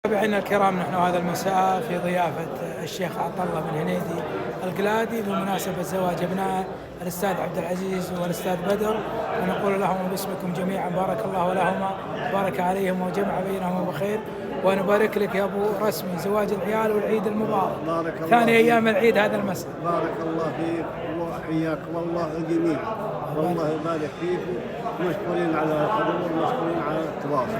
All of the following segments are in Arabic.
متابعينا الكرام، نحن هذا المساء في ضيافة الشيخ عطله بن هنيدي القلادي بمناسبة زواج ابنائه الأستاذ عبد العزيز والأستاذ بدر، ونقول لهم باسمكم جميعا بارك الله لهما، بارك عليهم وجمع بينهما بخير. ونبارك لك يا أبو رسمي زواج العيال والعيد المبارك، بارك الله ثاني أيام العيد هذا المساء. بارك الله فيك وحياكم الله جميعا، والله يبارك فيكم، مشكورين على الحضور ومشكورين على التواصل.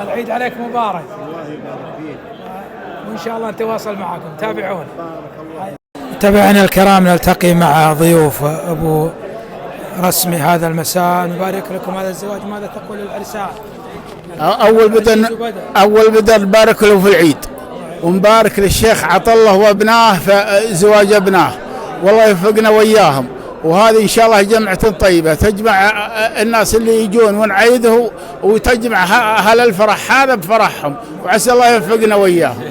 العيد عليك مبارك، الله يبارك فيك، وإن شاء الله نتواصل معكم، تابعونا. بارك الله. متابعينا الكرام، نلتقي مع ضيوف أبو رسمي هذا المساء، نبارك لكم هذا الزواج. ماذا تقول العرسان؟ أول بدأ نبارك له في العيد، ونبارك للشيخ عطله وابناه في زواج ابناه، والله يوفقنا وياهم. وهذه إن شاء الله جمعة طيبة تجمع الناس اللي يجون ونعيده، وتجمع أهل الفرح هذا بفرحهم، وعسى الله يوفقنا وياهم.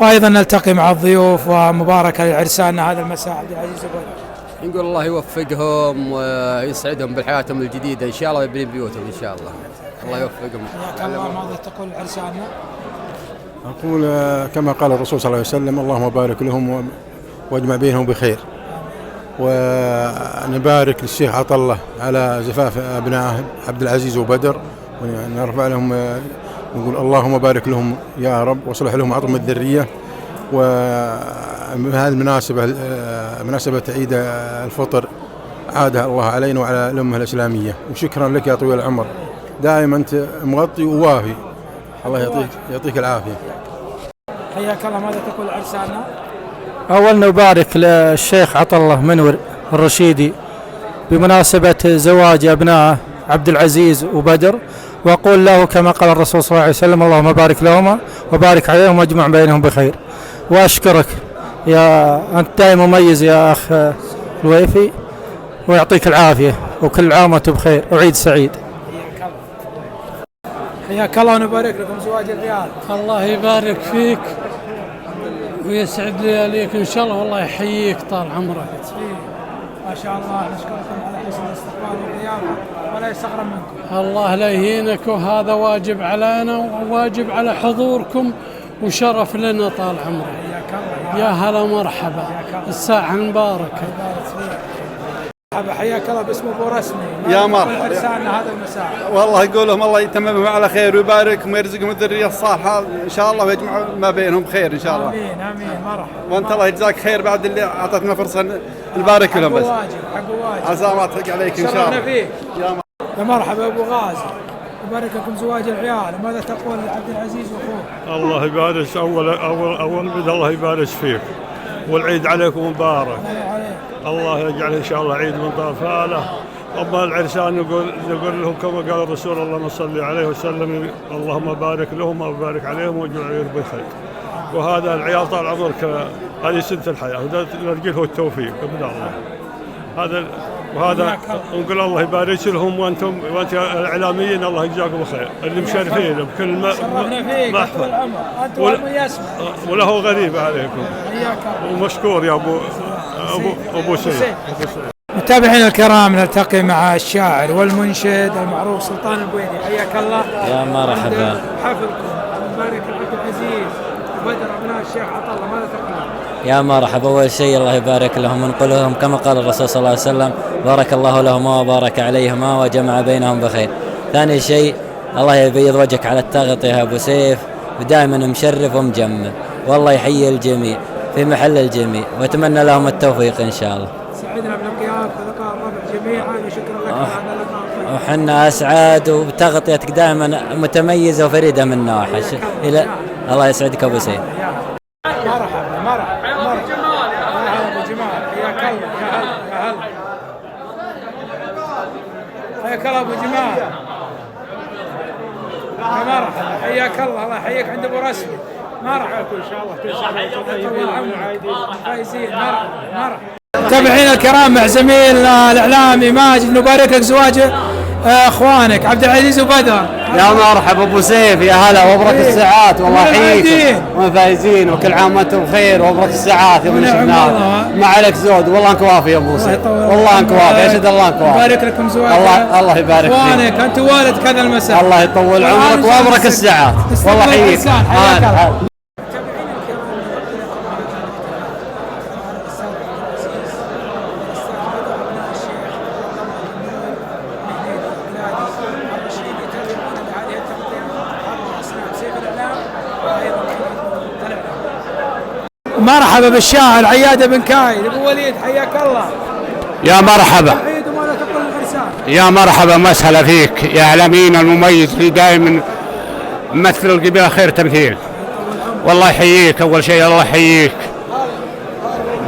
وأيضا نلتقي مع الضيوف ومباركة لعرسان هذا المساء عبد العزيز وبدر. نقول الله يوفقهم ويسعدهم بحياتهم الجديدة إن شاء الله، ويبني بيوتهم إن شاء الله. الله يوفقهم. حياك الله. ماذا تقول عرساننا؟ أقول كما قال الرسول صلى الله عليه وسلم: اللهم بارك لهم واجمع بينهم بخير. ونبارك للشيخ عطله على زفاف أبنائه عبد العزيز وبدر، ونرفع لهم نقول اللهم بارك لهم يا رب، واصلح لهم عظم الذرية. وهذه المناسبة مناسبة عيد الفطر عادها الله علينا وعلى الأمة الإسلامية، وشكرا لك يا طويل العمر، دائما أنت مغطي ووافي، الله يعطيك العافية. حياك الله. ماذا تقول عرساننا؟ أولا نبارك للشيخ عطله منور الرشيدي بمناسبة زواج أبنائه عبد العزيز وبدر، وأقول له كما قال الرسول صلى الله عليه وسلم: اللهم بارك لهما وبارك عليهم واجمع بينهم بخير. وأشكرك يا أنت دائما مميز يا أخ الويفي، ويعطيك العافية، وكل عام وأنتم بخير وعيد سعيد. حياك الله. ونبارك لكم زواج العيال. الله يبارك فيك ويسعد لياليك إن شاء الله، والله يحييك طال عمرك. ما شاء الله، نشكركم على حسن الاستقبال والضيافة، ولا يستغرب منكم. الله لا يهينك، وهذا واجب علينا وواجب على حضوركم، وشرف لنا طال عمرك. يا هلا مرحبا، الساعة المباركة. حياك الله. باسم ابو رسمي يا مرحبا عرساننا هذا المساء. والله يقول لهم الله يتممهم على خير ويباركهم ويرزقهم الذريه الصالحه ان شاء الله، ويجمع ما بينهم بخير ان شاء الله. امين امين. مرحبا. وانت الله يجزاك خير بعد اللي اعطتنا فرصه نبارك لهم، بس حق واجب عسى ما تحق عليك ان شاء الله. فيك. يا مرحبا ابو غازي، يبارك لكم زواج العيال. ماذا تقول عبد العزيز واخوه؟ الله يبارك. اول بدأ الله يبارك فيك، والعيد عليكم مبارك. الله يجعل ان شاء الله عيد من طرفاله. اما العرسان نقول لهم كما قال الرسول اللهم صل عليه وسلم: اللهم بارك لهم وبارك عليهم واجعل عيد بخير. وهذا العيال طال عمرك، هذه سنة الحياة، نرجو له التوفيق من الله. وهذا نقول الله يبارك لهم، وانت الاعلاميين الله يجزاكم خير، اللي مشرفين بكل محفل وله غريب عليكم. ومشكور يا ابو سيد. متابعينا الكرام، نلتقي مع الشاعر والمنشد المعروف سلطان البويني. حياك الله. يا مرحبا. حفلكم مبارك عبد العزيز وبدر ابناء الشيخ عطله، ماذا تقول؟ يا مرحبا. أول شيء الله يبارك لهم، ونقول لهم كما قال الرسول صلى الله عليه وسلم: بارك الله لهما وبارك عليهما وجمع بينهم بخير. ثاني شيء الله يبيض وجهك على التغطية يا أبو سيف، ودائما مشرف ومجمل، والله يحيي الجميع في محل الجميع، وأتمنى لهم التوفيق إن شاء الله. سعدنا بلقياك ولقاء الربع جميعا، وشكرا لك على اللقاء. وحنا أسعد، وتغطيتك دائما متميزة وفريدة من نوعها. إلى الله يسعدك أبو سيف. مرحبا مرحبا مرحبا. ابو جمال، حياك الله. يا هلا. حياك الله ابو جمال. يا مرحبا. حياك الله. الله يحييك عند ابو رسمي. مرحبا. ان شاء الله كل سنه وانتم فايزين. مرحبا. متابعينا الكرام، مع زميل الاعلامي ماجد، نبارك لك زواج اخوانك عبد العزيز وبدر. يا مرحبا ابو سيف، يا هلا وابرك الساعات، والله يحييكم وفايزين وكل عام وانتم بخير وابرك الساعات يوم شفناك. ما عليك زود والله انك وافي يا ابو سيف، والله انك وافي، اشهد الله انك وافي. يبارك لكم زواج الله يبارك فيك. اخوانك انت والد كذا المساء، الله يطول عمرك وابرك الساعات، والله يحييك. مرحبا بالشاعر عياد بن كايد. ابو وليد حياك الله. يا مرحبا. يا مرحبا مسهلا فيك يا اعلامينا المميز اللي دائما ممثل القبيله خير تمثيل. والله يحييك، اول شيء الله يحييك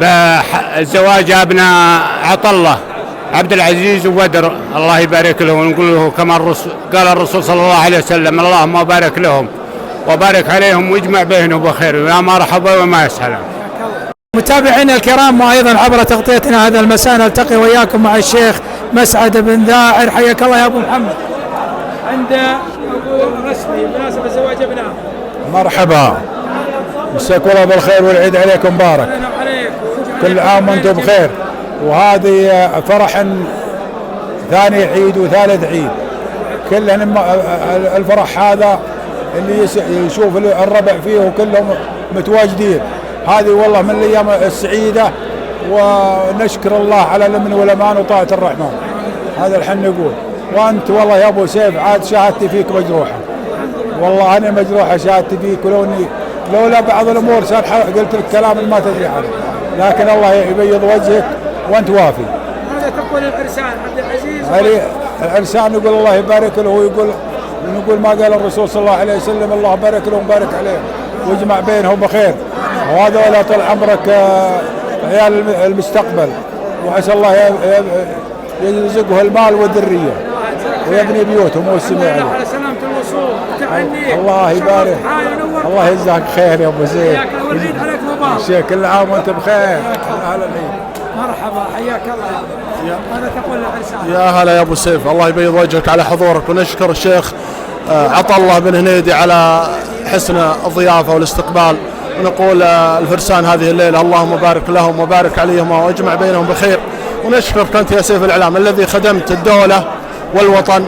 بزواج ابناء عطله عبد العزيز وبدر، الله يبارك له، ونقول له كما قال الرسول صلى الله عليه وسلم اللهم بارك لهم وبارك عليهم واجمع بينهم بخير. يا مرحبا وما يسهلا. متابعينا الكرام وايضا عبر تغطيتنا هذا المساء نلتقي وياكم مع الشيخ مسعد بن ذاعر. حياك الله يا ابو محمد. عند ابو رسمي بمناسبه زواج ابنائه. مرحبا، مساكم الله بالخير والعيد عليكم مبارك. كل عام وانتم بخير. وهذه فرح ثاني عيد وثالث عيد، كلنا الفرح هذا اللي يشوف الربع فيه وكلهم متواجدين. هذه والله من الايام السعيده، ونشكر الله على الامن والامان وطاعه الرحمن. هذا الحين نقول. وانت والله يا ابو سيف عاد شهادتي فيك مجروحه، والله انا مجروحه شهادتي فيك، لولا بعض الامور قلت لك كلام ما تدري عنه، لكن الله يبيض وجهك وانت وافي. ماذا تقول العرسان عبد العزيز؟ العرسان يقول الله يبارك له، ونقول ما قال الرسول صلى الله عليه وسلم الله بارك له وبارك عليه واجمع بينهم بخير. وهذا طول عمرك عيال المستقبل، وعسى الله يرزقه المال والذريه ويبني بيوتهم والسماء على سلامة الوصول. تهنيك الله يبارك، الله يجزاك خير يا ابو زيد. والعيد عليك مبارك. شيخ كل عام وانت بخير. اهلا العيد. مرحبا حياك الله. ماذا تقول للعرسان؟ يا هلا يا ابو سيف، الله يبيض وجهك على حضورك، ونشكر الشيخ عطله بن هنيدي على حسن الضيافه والاستقبال، ونقول الفرسان هذه الليله اللهم بارك لهم وبارك عليهم واجمع بينهم بخير. ونشكرك انت يا سيف الاعلام الذي خدمت الدوله والوطن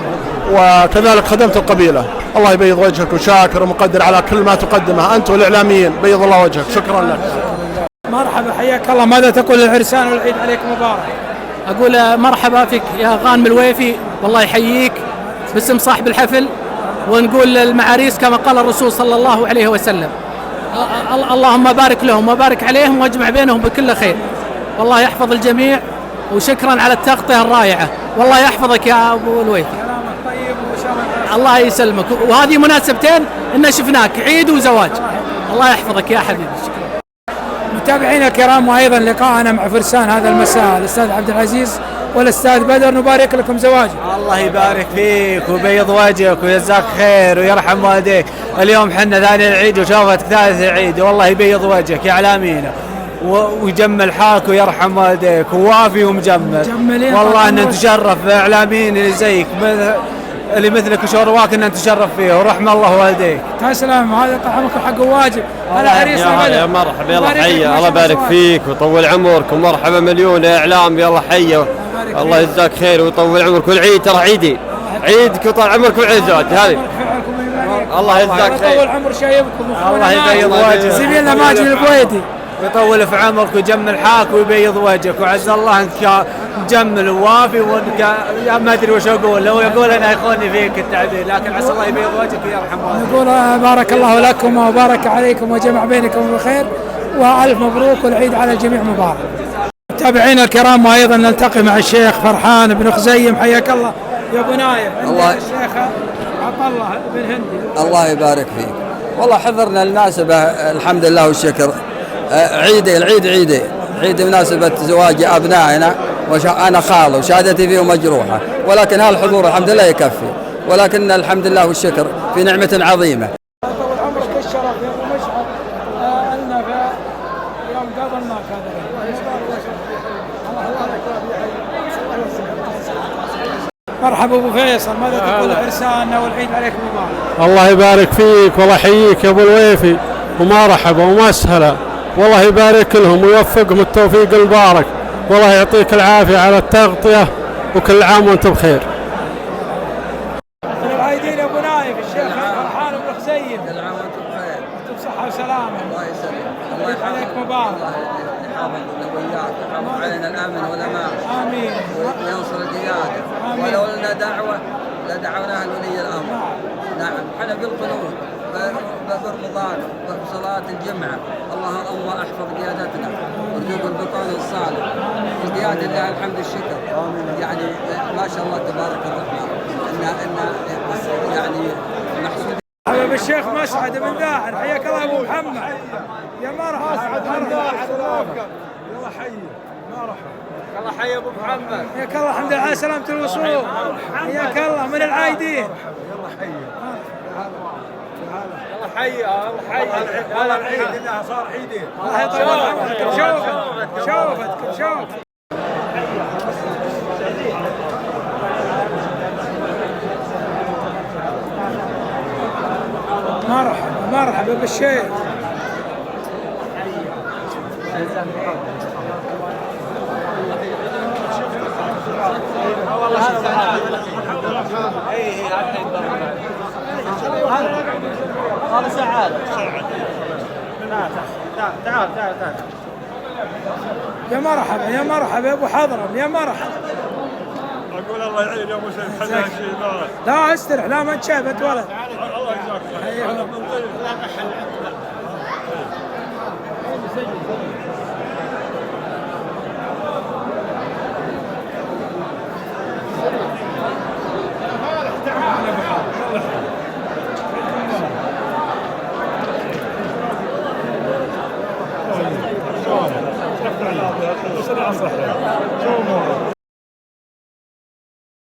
وكذلك خدمت القبيله، الله يبيض وجهك، وشاكر ومقدر على كل ما تقدمه انت والاعلاميين، بيض الله وجهك، شكرا لك. مرحبا حياك الله. ماذا تقول للعرسان والعيد عليك مبارك؟ اقول مرحبا فيك يا غانم الويفي، والله يحييك باسم صاحب الحفل، ونقول للمعاريس كما قال الرسول صلى الله عليه وسلم اللهم بارك لهم وبارك عليهم واجمع بينهم بكل خير. والله يحفظ الجميع، وشكرا على التغطية الرائعة، والله يحفظك يا ابو الويفي. الله يسلمك. وهذه مناسبتين ان شفناك عيد وزواج، الله يحفظك يا حبيبي. متابعينا الكرام وايضا لقاءنا مع فرسان هذا المساء الاستاذ عبد العزيز والاستاذ بدر، نبارك لكم زواجكم. الله يبارك فيك ويبيض وجهك ويجزاك خير ويرحم والديك. اليوم حنا ثاني العيد وشوفتك ثالث العيد، والله يبيض وجهك يا اعلامينا ويجمل حالك ويرحم والديك، ووافي ومجمل. والله ان نتشرف باعلاميين اللي زيك اللي مثلك وشورواك ان نتشرف فيه، ورحم الله والديك. تسلم، هذا طعمك حق واجب. هلا عريسنا يا مرحبا، يلا حيه، الله يبارك فيك ويطول عمرك، ومرحبا مليون يا اعلام، يلا حيه، الله يجزاك خير ويطول عمرك. والعيد ترى عيدي، عيدك وطال عمرك وعيد زواج هذه. الله يجزاك خير ويطول عمر شايبكم. الله يبيض وجهك، زميلنا ماجد البويدي، يطول في عمرك ويجمل حالك ويبيض وجهك، وعز الله انك مجمل ووافي، وانك ما ادري وش اقول، لو يقول انا يخوني فيك التعبير، لكن عسى الله يبيض وجهك ويرحم والديك. نقول بارك الله لكم وبارك عليكم وجمع بينكم بخير، والف مبروك والعيد على الجميع مبارك. متابعينا الكرام وايضا نلتقي مع الشيخ فرحان بن خزيم. حياك الله يا ابو نايف. الله الشيخ عطله بن هندي، الله يبارك فيك. والله حضرنا المناسبة الحمد لله والشكر. عيد مناسبة زواج أبنائنا، وأنا خال وشهادتي فيه مجروحة، ولكن هالحضور الحمد لله يكفي، ولكن الحمد لله والشكر في نعمة عظيمة. طول عمرك الشرف يا ابو مشعل، لنا يوم قابلناك هذا. مرحبا ابو فيصل، ماذا تقول لعرساننا والعيد عليكم مبارك؟ الله يبارك فيك والله يحييك يا ابو الويفي، ومرحبا ومسهلا، والله يبارك لهم ويوفقهم التوفيق المبارك، والله يعطيك العافيه على التغطيه، وكل عام وانتم بخير. العايدين ابو نايف الشيخ فرحان بن خزيم، كل عام وانتم بخير. انتم بصحه وسلامه. الله يسلمك. الله عليك مبارك. يحافظنا وياك، يحافظ علينا الامن والامان. امين. وينصر القياده. ولو لنا دعوه لدعوناها لولي الامر. نعم، احنا بالقنوت بالرمضان بصلاه الجمعه، اللهم احفظ قيادتنا وارزقنا البطانه الصالح. القياده لله الحمد الشكر. يعني ما شاء الله تبارك الرحمن. ان يعني محسود. مرحبا بالشيخ مسعد بن داعر، حياك الله ابو محمد. يا مرحبا بن داعر، يلا حي مرحبا. الله حي ابو محمد. حياك الله، الحمد لله على سلامة الوصول. حياك الله من العايدين. يلا حي. يلا حي. يلا حي. هذا العيد انها صار عيدين. الله يطول عمرك. شوفتك شوفتك. مرحبا بالشيخ. هذا سعاد. تعال. يا مرحبا يا ابو حضرم، يا مرحبا. اقول الله يعين يا ابو سيف، خليها شيء. لا استرح، لا ما انت شايف ولد.